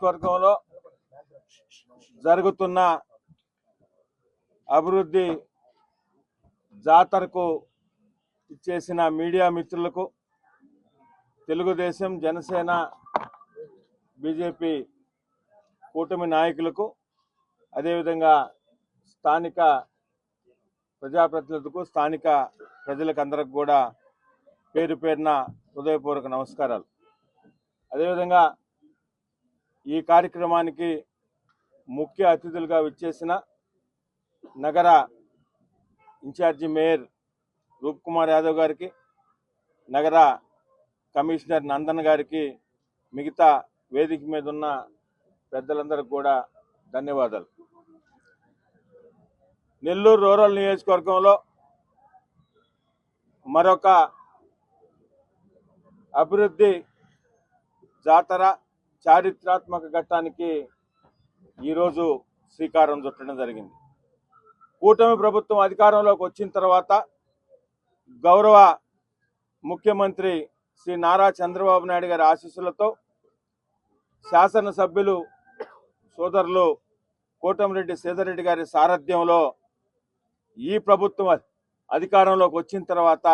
నియోజకవర్గంలో జరుగుతున్న అభివృద్ధి జాతరకు ఇచ్చేసిన మీడియా మిత్రులకు, తెలుగుదేశం, జనసేన, బీజేపీ కూటమి నాయకులకు, అదేవిధంగా స్థానిక ప్రజాప్రతినిధులకు, స్థానిక ప్రజలకు అందరికి కూడా పేరు పేరున హృదయపూర్వక నమస్కారాలు. అదేవిధంగా ఈ కార్యక్రమానికి ముఖ్య అతిథులుగా విచ్చేసిన నగర ఇన్ఛార్జి మేయర్ రూప్ కుమార్ యాదవ్ గారికి, నగర కమిషనర్ నందన్ గారికి, మిగతా వేదిక మీద ఉన్న పెద్దలందరికీ కూడా ధన్యవాదాలు. నెల్లూరు రూరల్ నియోజకవర్గంలో మరొక అభివృద్ధి జాతర చారిత్రాత్మక ఘట్టానికి ఈరోజు శ్రీకారం చుట్టడం జరిగింది. కూటమి ప్రభుత్వం అధికారంలోకి వచ్చిన తర్వాత గౌరవ ముఖ్యమంత్రి శ్రీ నారా చంద్రబాబు నాయుడు గారి ఆశీస్సులతో శాసనసభ్యులు సోదరులు కోటమిరెడ్డి సీతారెడ్డి గారి సారథ్యంలో ఈ ప్రభుత్వం అధికారంలోకి వచ్చిన తర్వాత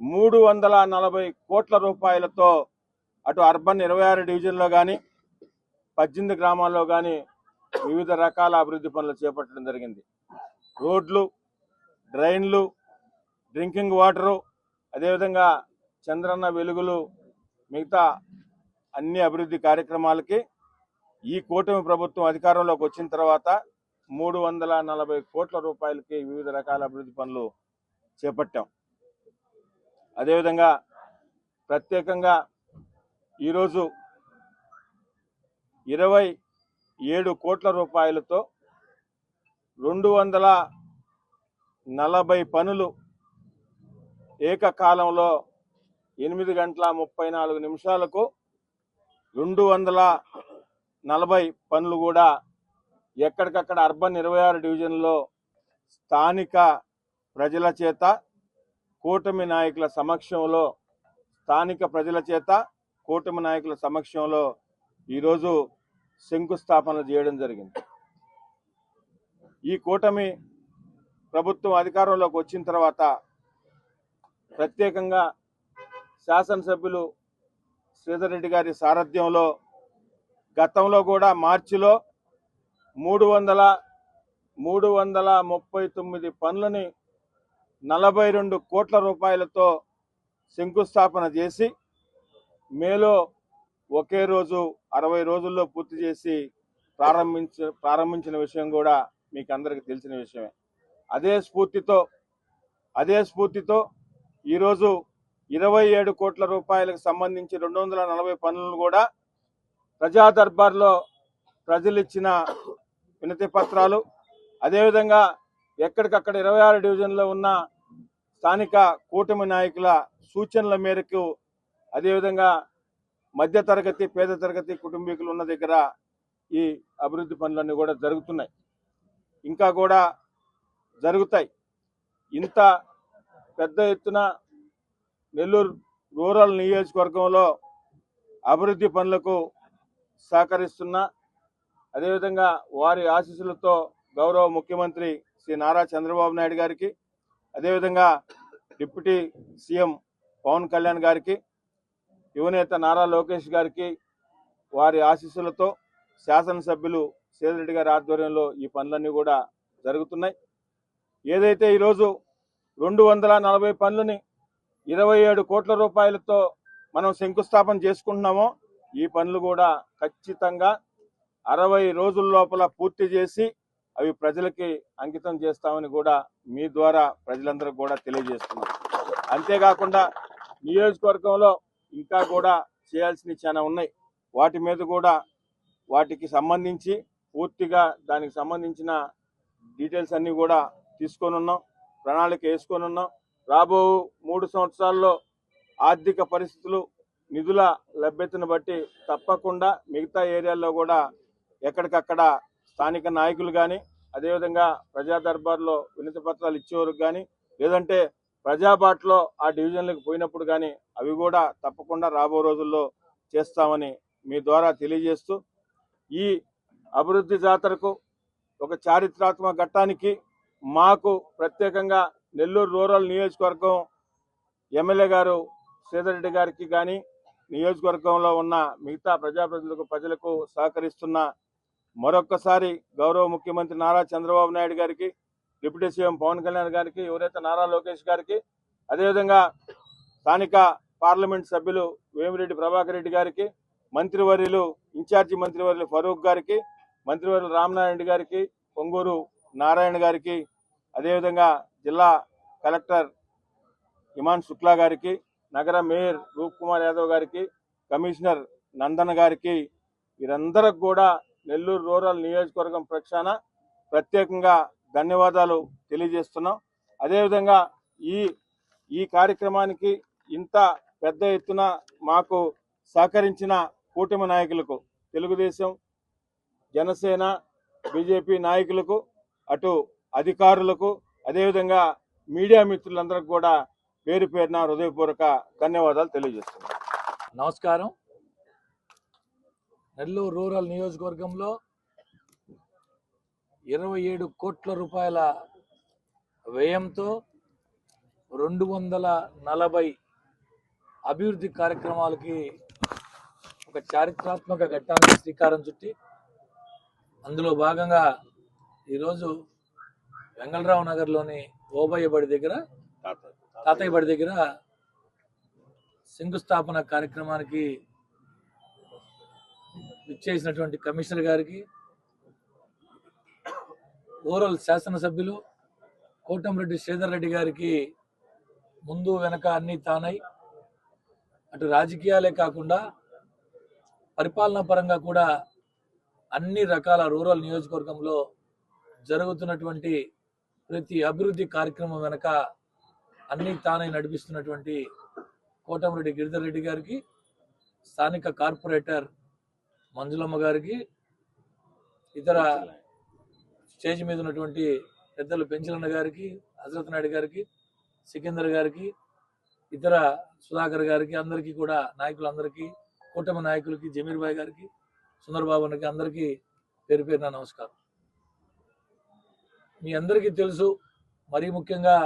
340 కోట్ల రూపాయలతో అటు అర్బన్ 26 డివిజన్లో కానీ 18 గ్రామాల్లో కానీ వివిధ రకాల అభివృద్ధి పనులు చేపట్టడం జరిగింది. రోడ్లు, డ్రైన్లు, డ్రింకింగ్ వాటరు, అదేవిధంగా చంద్రన్న వెలుగులు, మిగతా అన్ని అభివృద్ధి కార్యక్రమాలకి ఈ కూటమి ప్రభుత్వం అధికారంలోకి వచ్చిన తర్వాత 340 కోట్ల రూపాయలకి వివిధ రకాల అభివృద్ధి పనులు చేపట్టాం. అదేవిధంగా ప్రత్యేకంగా ఈరోజు 27 కోట్ల రూపాయలతో 240 పనులు ఏకకాలంలో 8 గంటల 34 నిమిషాలకు 240 పనులు కూడా ఎక్కడికక్కడ అర్బన్ 26 డివిజన్లో స్థానిక ప్రజల చేత, కూటమి నాయకుల సమక్షంలో, ఈరోజు శంకుస్థాపనలు చేయడం జరిగింది. ఈ కూటమి ప్రభుత్వం అధికారంలోకి వచ్చిన తర్వాత ప్రత్యేకంగా శాసనసభ్యులు శ్రీధర్ గారి సారథ్యంలో గతంలో కూడా మార్చిలో 339 పనులని 42 కోట్ల రూపాయలతో శంకుస్థాపన చేసి మేలో ఒకే రోజు 60 రోజుల్లో పూర్తి చేసి ప్రారంభించిన విషయం కూడా మీకు అందరికీ తెలిసిన విషయమే. అదే స్ఫూర్తితో ఈరోజు 27 కోట్ల రూపాయలకు సంబంధించి 240 పనులను కూడా ప్రజా దర్బార్లో ప్రజలు ఇచ్చిన వినతి పత్రాలు, అదేవిధంగా ఎక్కడికక్కడ 26 డివిజన్లో ఉన్న స్థానిక కూటమి నాయకుల సూచనల మేరకు, అదేవిధంగా మధ్యతరగతి, పేద తరగతి కుటుంబీకులు ఉన్న దగ్గర ఈ అభివృద్ధి పనులన్నీ కూడా జరుగుతున్నాయి, ఇంకా కూడా జరుగుతాయి. ఇంత పెద్ద ఎత్తున నెల్లూరు రూరల్ నియోజకవర్గంలో అభివృద్ధి పనులకు సహకరిస్తున్న, అదేవిధంగా వారి ఆశీస్సులతో గౌరవ ముఖ్యమంత్రి శ్రీ నారా చంద్రబాబు నాయుడు గారికి, అదేవిధంగా డిప్యూటీ సీఎం పవన్ కళ్యాణ్ గారికి, యువనేత నారా లోకేష్ గారికి వారి ఆశీస్సులతో శాసనసభ్యులు సీతారెడ్డి గారి ఆధ్వర్యంలో ఈ పనులన్నీ కూడా జరుగుతున్నాయి. ఏదైతే ఈరోజు 240 పనులని 27 కోట్ల రూపాయలతో మనం శంకుస్థాపన చేసుకుంటున్నామో, ఈ పనులు కూడా ఖచ్చితంగా 60 రోజుల లోపల పూర్తి చేసి అవి ప్రజలకి అంకితం చేస్తామని కూడా మీ ద్వారా ప్రజలందరికీ కూడా తెలియజేస్తున్నాం. అంతేకాకుండా నియోజకవర్గంలో ఇంకా కూడా చేయాల్సినవి చాలా ఉన్నాయి. వాటి మీద కూడా వాటికి సంబంధించి పూర్తిగా దానికి సంబంధించిన డీటెయిల్స్ అన్నీ కూడా తీసుకొని ఉన్నాం, ప్రణాళిక వేసుకొని ఉన్నాం. రాబో 3 సంవత్సరాల్లో ఆర్థిక పరిస్థితులు, నిధుల లభ్యతను బట్టి తప్పకుండా మిగతా ఏరియాల్లో కూడా ఎక్కడికక్కడ స్థానిక నాయకులు కానీ, అదేవిధంగా ప్రజా దర్బార్లో వినతి పత్రాలు ఇచ్చేవారికి కానీ, లేదంటే ప్రజాబాట్లో ఆ డివిజన్లకు పోయినప్పుడు కానీ అవి కూడా తప్పకుండా రాబో రోజుల్లో చేస్తామని మీ ద్వారా తెలియజేస్తూ, ఈ అభివృద్ధి జాతరకు ఒక చారిత్రాత్మక ఘట్టానికి మాకు ప్రత్యేకంగా నెల్లూరు రూరల్ నియోజకవర్గం ఎమ్మెల్యే గారు శ్రీధర్ రెడ్డి గారికి కానీ నియోజకవర్గంలో ఉన్న మిగతా ప్రజలకు సహకరిస్తున్న మరొక్కసారి గౌరవ ముఖ్యమంత్రి నారా చంద్రబాబు నాయుడు గారికి, డిప్యూటీ సీఎం పవన్ కళ్యాణ్ గారికి, ఎవరైతే నారా లోకేష్ గారికి, అదేవిధంగా స్థానిక పార్లమెంట్ సభ్యులు వేమిరెడ్డి ప్రభాకర్ రెడ్డి గారికి, మంత్రివర్యులు ఇన్ఛార్జి మంత్రివర్యులు ఫరూక్ గారికి, మంత్రివర్యులు రామనారాయణ రెడ్డి గారికి, పొంగూరు నారాయణ గారికి, అదేవిధంగా జిల్లా కలెక్టర్ ఇమాన్ శుక్లా గారికి, నగర మేయర్ రూప్ కుమార్ యాదవ్ గారికి, కమిషనర్ నందన్ గారికి, వీరందరికి కూడా నెల్లూరు రూరల్ నియోజకవర్గం పక్షాన ప్రత్యేకంగా ధన్యవాదాలు తెలియజేస్తున్నాం. అదేవిధంగా ఈ కార్యక్రమానికి ఇంత పెద్ద ఎత్తున మాకు సహకరించిన కూటమి నాయకులకు, తెలుగుదేశం, జనసేన, బీజేపీ నాయకులకు, అటు అధికారులకు, అదేవిధంగా మీడియా మిత్రులందరికీ కూడా పేరు పేరున హృదయపూర్వక ధన్యవాదాలు తెలియజేస్తున్నాను. నమస్కారం. నెల్లూరు రూరల్ నియోజకవర్గంలో 27 కోట్ల రూపాయల వ్యయంతో 240 అభివృద్ధి కార్యక్రమాలకి ఒక చారిత్రాత్మక ఘట్టానికి శ్రీకారం చుట్టి, అందులో భాగంగా ఈరోజు వెంగళరావు నగర్లోని ఓబయ్య బడి దగ్గర, తాతయ్య బడి దగ్గర శంకుస్థాపన కార్యక్రమానికి ఇచ్చేసినటువంటి కమిషనర్ గారికి, రూరల్ శాసనసభ్యులు కోటంరెడ్డి శ్రీధర్ రెడ్డి గారికి ముందు వెనక అన్ని తానై, అటు రాజకీయాలే కాకుండా పరిపాలనా పరంగా కూడా అన్ని రకాల రూరల్ నియోజకవర్గంలో జరుగుతున్నటువంటి ప్రతి అభివృద్ధి కార్యక్రమం వెనక అన్ని తానై నడిపిస్తున్నటువంటి కోటంరెడ్డి గిరిధర్ రెడ్డి గారికి, స్థానిక కార్పొరేటర్ మంజులమ్మ గారికి, ఇతర స్టేజ్ మీద ఉన్నటువంటి పెద్దలు పెంచలన్న గారికి, హజరత్ నాయుడు గారికి, సికిందర్ గారికి, ఇతర సుధాకర్ గారికి, అందరికీ కూడా నాయకులందరికీ, కూటమి నాయకులకి, జమీర్ భాయ్ గారికి, సుందరబాబు అన్నకి అందరికీ పేరు పేరున నమస్కారం. మీ అందరికీ తెలుసు, మరీ ముఖ్యంగా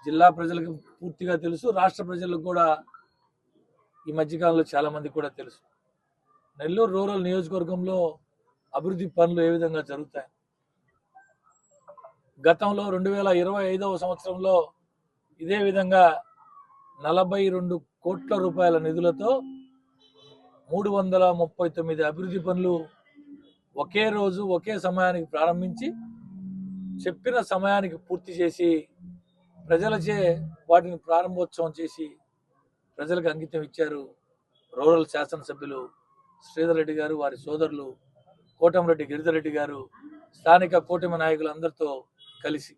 జిల్లా ప్రజలకు పూర్తిగా తెలుసు, రాష్ట్ర ప్రజలకు కూడా ఈ మధ్యకాలంలో చాలా మంది కూడా తెలుసు, నెల్లూరు రూరల్ నియోజకవర్గంలో అభివృద్ధి పనులు ఏ విధంగా జరుగుతాయి. గతంలో 2025వ సంవత్సరంలో ఇదే విధంగా 42 కోట్ల రూపాయల నిధులతో 339 అభివృద్ధి పనులు ఒకే రోజు ఒకే సమయానికి ప్రారంభించి, చెప్పిన సమయానికి పూర్తి చేసి, ప్రజలచే వాటిని ప్రారంభోత్సవం చేసి ప్రజలకు అంకితం ఇచ్చారు రూరల్ శాసనసభ్యులు శ్రీధర్ రెడ్డి గారు, వారి సోదరులు కోటంరెడ్డి గిరిధర్ రెడ్డి గారు, స్థానిక కూటమి నాయకులు అందరితో కలిసి.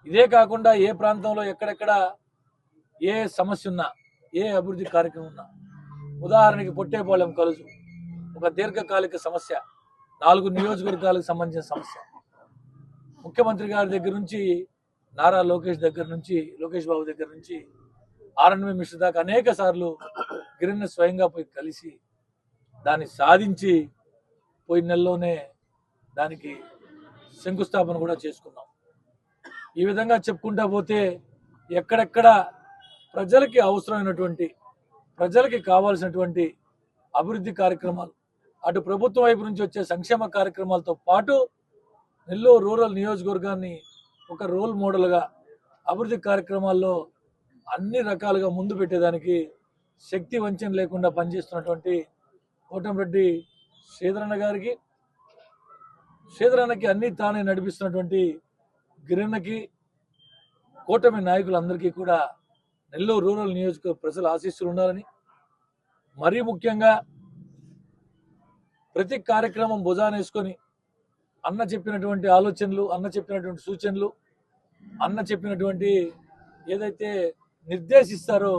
ఇదే కాకుండా ఏ ప్రాంతంలో ఎక్కడెక్కడ ఏ సమస్య ఉన్నా, ఏ అభివృద్ధి కార్యక్రమం ఉన్నా, ఉదాహరణకి పొట్టేపాలెం కలుసు ఒక దీర్ఘకాలిక సమస్య, 4 నియోజకవర్గాలకు సంబంధించిన సమస్య. ముఖ్యమంత్రి గారి దగ్గర నుంచి, నారా లోకేష్ బాబు దగ్గర నుంచి ఆర్ఎన్వి మిశ్ర దాకా అనేక సార్లు గిరిని స్వయంగా పోయి కలిసి దాన్ని సాధించి పోయిన నెలలోనే దానికి శంకుస్థాపన కూడా చేసుకున్నాం. ఈ విధంగా చెప్పుకుంటా పోతే ఎక్కడెక్కడ ప్రజలకి అవసరమైనటువంటి, ప్రజలకి కావాల్సినటువంటి అభివృద్ధి కార్యక్రమాలు, అటు ప్రభుత్వం వైపు నుంచి వచ్చే సంక్షేమ కార్యక్రమాలతో పాటు నెల్లూరు రూరల్ నియోజకవర్గాన్ని ఒక రోల్ మోడల్గా అభివృద్ధి కార్యక్రమాల్లో అన్ని రకాలుగా ముందు పెట్టేదానికి శక్తి వంచన లేకుండా పనిచేస్తున్నటువంటి కోటంరెడ్డి శ్రీధరన్న గారికి, శ్రీధరన్నకి అన్ని తానే నడిపిస్తున్నటువంటి గిరన్నకి, కూటమి నాయకులందరికీ కూడా నెల్లూరు రూరల్ నియోజకవర్గ ప్రజల ఆశీస్సులు ఉండాలని, మరీ ముఖ్యంగా ప్రతి కార్యక్రమం భుజానేసుకొని అన్న చెప్పినటువంటి ఆలోచనలు, అన్న చెప్పినటువంటి సూచనలు, అన్న చెప్పినటువంటి ఏదైతే నిర్దేశిస్తారో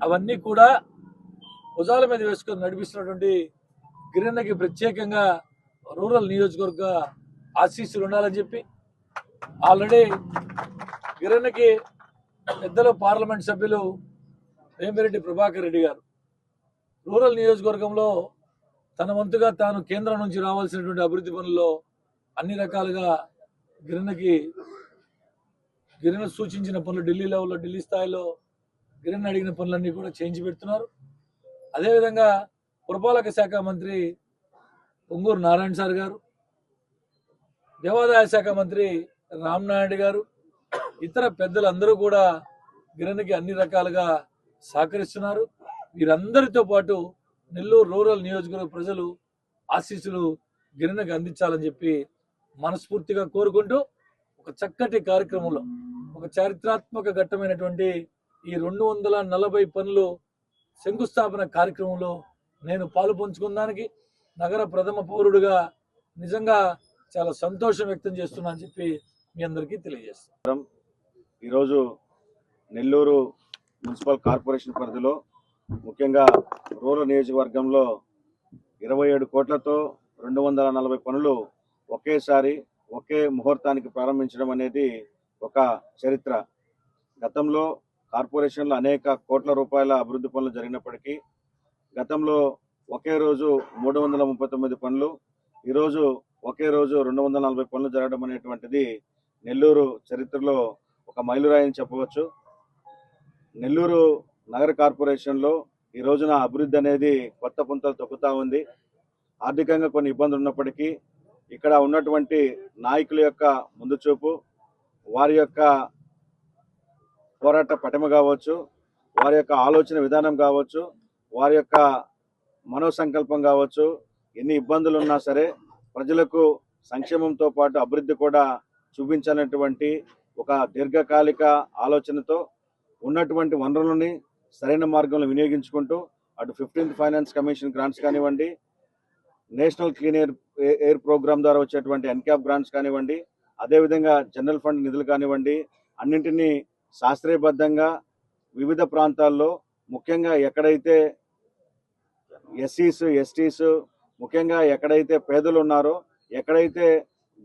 అవన్నీ కూడా భుజాల మీద వేసుకొని నడిపిస్తున్నటువంటి గిరన్నకి ప్రత్యేకంగా రూరల్ నియోజకవర్గ ఆశీస్సులు ఉండాలని చెప్పి, ఆల్రెడీ గిరన్నకి పెద్దలు పార్లమెంట్ సభ్యులు వేమిరెడ్డి ప్రభాకర్ రెడ్డి గారు రూరల్ నియోజకవర్గంలో తన వంతుగా తాను కేంద్రం నుంచి రావాల్సినటువంటి అభివృద్ధి పనుల్లో అన్ని రకాలుగా గిరిన సూచించిన పనులు ఢిల్లీ లెవెల్లో, ఢిల్లీ స్థాయిలో గిరిన అడిగిన పనులన్నీ కూడా చేయించి పెడుతున్నారు. అదేవిధంగా పురపాలక శాఖ మంత్రి పొంగూరు నారాయణ సార్ గారు, దేవాదాయ శాఖ మంత్రి రామనాయుడు గారు, ఇతర పెద్దలందరూ కూడా గిరణకి అన్ని రకాలుగా సహకరిస్తున్నారు. వీరందరితో పాటు నెల్లూరు రూరల్ నియోజకవర్గ ప్రజలు ఆశీస్సులు గిరణకు అందించాలని చెప్పి మనస్ఫూర్తిగా కోరుకుంటూ ఒక చక్కటి కార్యక్రమంలో ఒక చారిత్రాత్మక ఘట్టమైనటువంటి ఈ 240 పనులు శంకుస్థాపన కార్యక్రమంలో నేను పాలు పంచుకున్నానికి నగర ప్రథమ పౌరుడిగా నిజంగా చాలా సంతోషం వ్యక్తం చేస్తున్నా అని చెప్పి మీ అందరికీ తెలియజేస్తాను. ఈరోజు నెల్లూరు మున్సిపల్ కార్పొరేషన్ పరిధిలో ముఖ్యంగా రూరల్ నియోజకవర్గంలో 27 కోట్లతో 240 పనులు ఒకేసారి ఒకే ముహూర్తానికి ప్రారంభించడం అనేది ఒక చరిత్ర. గతంలో కార్పొరేషన్లో అనేక కోట్ల రూపాయల అభివృద్ధి పనులు జరిగినప్పటికీ గతంలో ఒకే రోజు 339 పనులు, ఈరోజు ఒకే రోజు 240 పనులు జరగడం అనేటువంటిది నెల్లూరు చరిత్రలో ఒక మైలురాయని చెప్పవచ్చు. నెల్లూరు నగర కార్పొరేషన్లో ఈ రోజున అభివృద్ధి అనేది కొత్త పుంతలు తొక్కుతా ఉంది. ఆర్థికంగా కొన్ని ఇబ్బందులు ఉన్నప్పటికీ ఇక్కడ ఉన్నటువంటి నాయకుల యొక్క ముందు చూపు, వారి యొక్క పోరాట పటిమ కావచ్చు, వారి యొక్క ఆలోచన విధానం కావచ్చు, వారి యొక్క మనోసంకల్పం కావచ్చు, ఎన్ని ఇబ్బందులు ఉన్నా సరే ప్రజలకు సంక్షేమంతో పాటు అభివృద్ధి కూడా చూపించాలనేటువంటి ఒక దీర్ఘకాలిక ఆలోచనతో ఉన్నటువంటి వనరులని సరైన మార్గంలో వినియోగించుకుంటూ అటు 15th ఫైనాన్స్ కమిషన్ గ్రాంట్స్ కానివ్వండి, నేషనల్ క్లీన్ ఎయిర్ ప్రోగ్రామ్ ద్వారా వచ్చేటువంటి ఎన్క్యాప్ గ్రాంట్స్ కానివ్వండి, అదేవిధంగా జనరల్ ఫండ్ నిధులు కానివ్వండి, అన్నింటినీ శాస్త్రీయబద్ధంగా వివిధ ప్రాంతాల్లో ముఖ్యంగా ఎక్కడైతే ఎస్సీస్, ఎస్టీస్, ముఖ్యంగా ఎక్కడైతే పేదలు ఉన్నారో, ఎక్కడైతే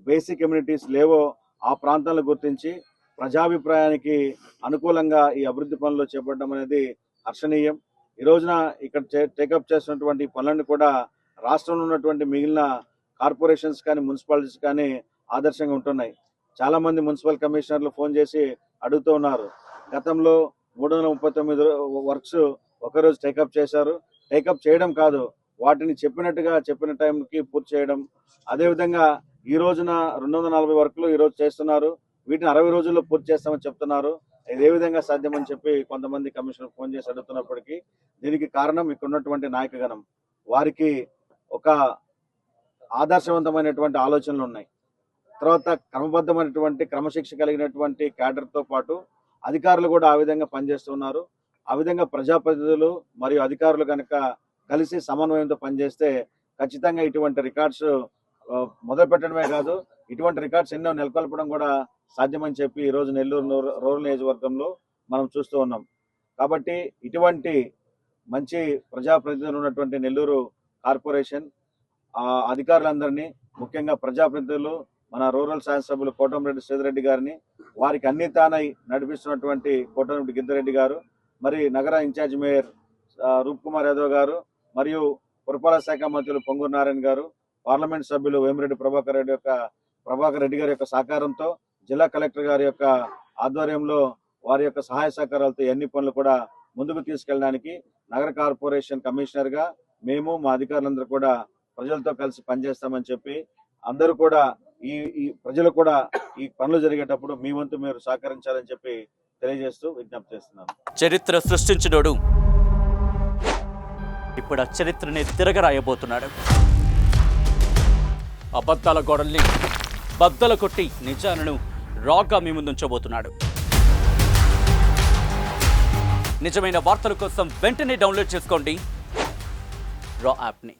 బేసిక్ కమ్యూనిటీస్ లేవో ఆ ప్రాంతాలను గుర్తించి ప్రజాభిప్రాయానికి అనుకూలంగా ఈ అభివృద్ధి పనులు చేపట్టడం అనేది హర్షణీయం. ఈ రోజున ఇక్కడ టేకప్ చేసినటువంటి పనులన్నీ కూడా రాష్ట్రంలో ఉన్నటువంటి మిగిలిన కార్పొరేషన్స్ కానీ మున్సిపాలిటీస్ కానీ ఆదర్శంగా ఉంటున్నాయి. చాలా మంది మున్సిపల్ కమిషనర్లు ఫోన్ చేసి అడుగుతూ ఉన్నారు. గతంలో 339 వర్క్స్ ఒకరోజు టేకప్ చేశారు. టేకప్ చేయడం కాదు, వాటిని చెప్పిన టైంకి పూర్తి చేయడం. అదేవిధంగా ఈ రోజున 240 వర్క్లు ఈరోజు చేస్తున్నారు, వీటిని 60 రోజుల్లో పూర్తి చేస్తామని చెప్తున్నారు. ఇది ఏ విధంగా సాధ్యమని చెప్పి కొంతమంది కమిషనర్ ఫోన్ చేసి అడుగుతున్నప్పటికీ దీనికి కారణం ఇక్కడ ఉన్నటువంటి నాయకగణం. వారికి ఒక ఆదర్శవంతమైనటువంటి ఆలోచనలు ఉన్నాయి. తర్వాత క్రమబద్ధమైనటువంటి క్రమశిక్ష కలిగినటువంటి క్యాడర్తో పాటు అధికారులు కూడా ఆ విధంగా పనిచేస్తున్నారు. ఆ విధంగా ప్రజాప్రతినిధులు మరియు అధికారులు కనుక కలిసి సమన్వయంతో పనిచేస్తే ఖచ్చితంగా ఇటువంటి రికార్డ్స్ మొదలు పెట్టడమే కాదు, ఇటువంటి రికార్డ్స్ ఎన్నో నెలకొల్పడం కూడా సాధ్యమని చెప్పి ఈరోజు నెల్లూరు రూరల్ నియోజకవర్గంలో మనం చూస్తూ ఉన్నాం. కాబట్టి ఇటువంటి మంచి ప్రజాప్రతినిధులు ఉన్నటువంటి నెల్లూరు కార్పొరేషన్ అధికారులందరినీ, ముఖ్యంగా ప్రజాప్రతినిధులు, మన రూరల్ శాసనసభ్యులు కోటమిరెడ్డి శ్రీధర్రెడ్డి గారిని, వారికి అన్ని తానై నడిపిస్తున్నటువంటి కోటమిరెడ్డి గిద్దరెడ్డి గారు, మరి నగర ఇన్ఛార్జ్ మేయర్ రూప్ కుమార్ యాదవ్ గారు, మరియు పురపాలక శాఖ మంత్రులు పొంగూరు నారాయణ గారు, పార్లమెంట్ సభ్యులు వేమిరెడ్డి ప్రభాకర్ రెడ్డి గారి యొక్క సహకారంతో, జిల్లా కలెక్టర్ గారి యొక్క ఆధ్వర్యంలో వారి యొక్క సహాయ సహకారాలతో అన్ని పనులు కూడా ముందుకు తీసుకెళ్ళడానికి నగర కార్పొరేషన్ కమిషనర్గా మేము, మా అధికారులందరూ కూడా ప్రజలతో కలిసి పనిచేస్తామని చెప్పి అందరూ కూడా ఈ ప్రజలు కూడా ఈ పనులు జరిగేటప్పుడు మీ వంతు మీరు సహకరించాలని చెప్పి తెలియజేస్తూ విజ్ఞప్తి చేస్తున్నాను. చరిత్ర సృష్టించినోడు ఇప్పుడు ఆ చరిత్రని తిరగరాయబోతున్నాడు. అబద్ధాల గోడల్ని బద్దలు కొట్టి నిజాలను రాగా మీ ముందుంచబోతున్నాడు. నిజమైన వార్తల కోసం వెంటనే డౌన్లోడ్ చేసుకోండి రా యాప్ని.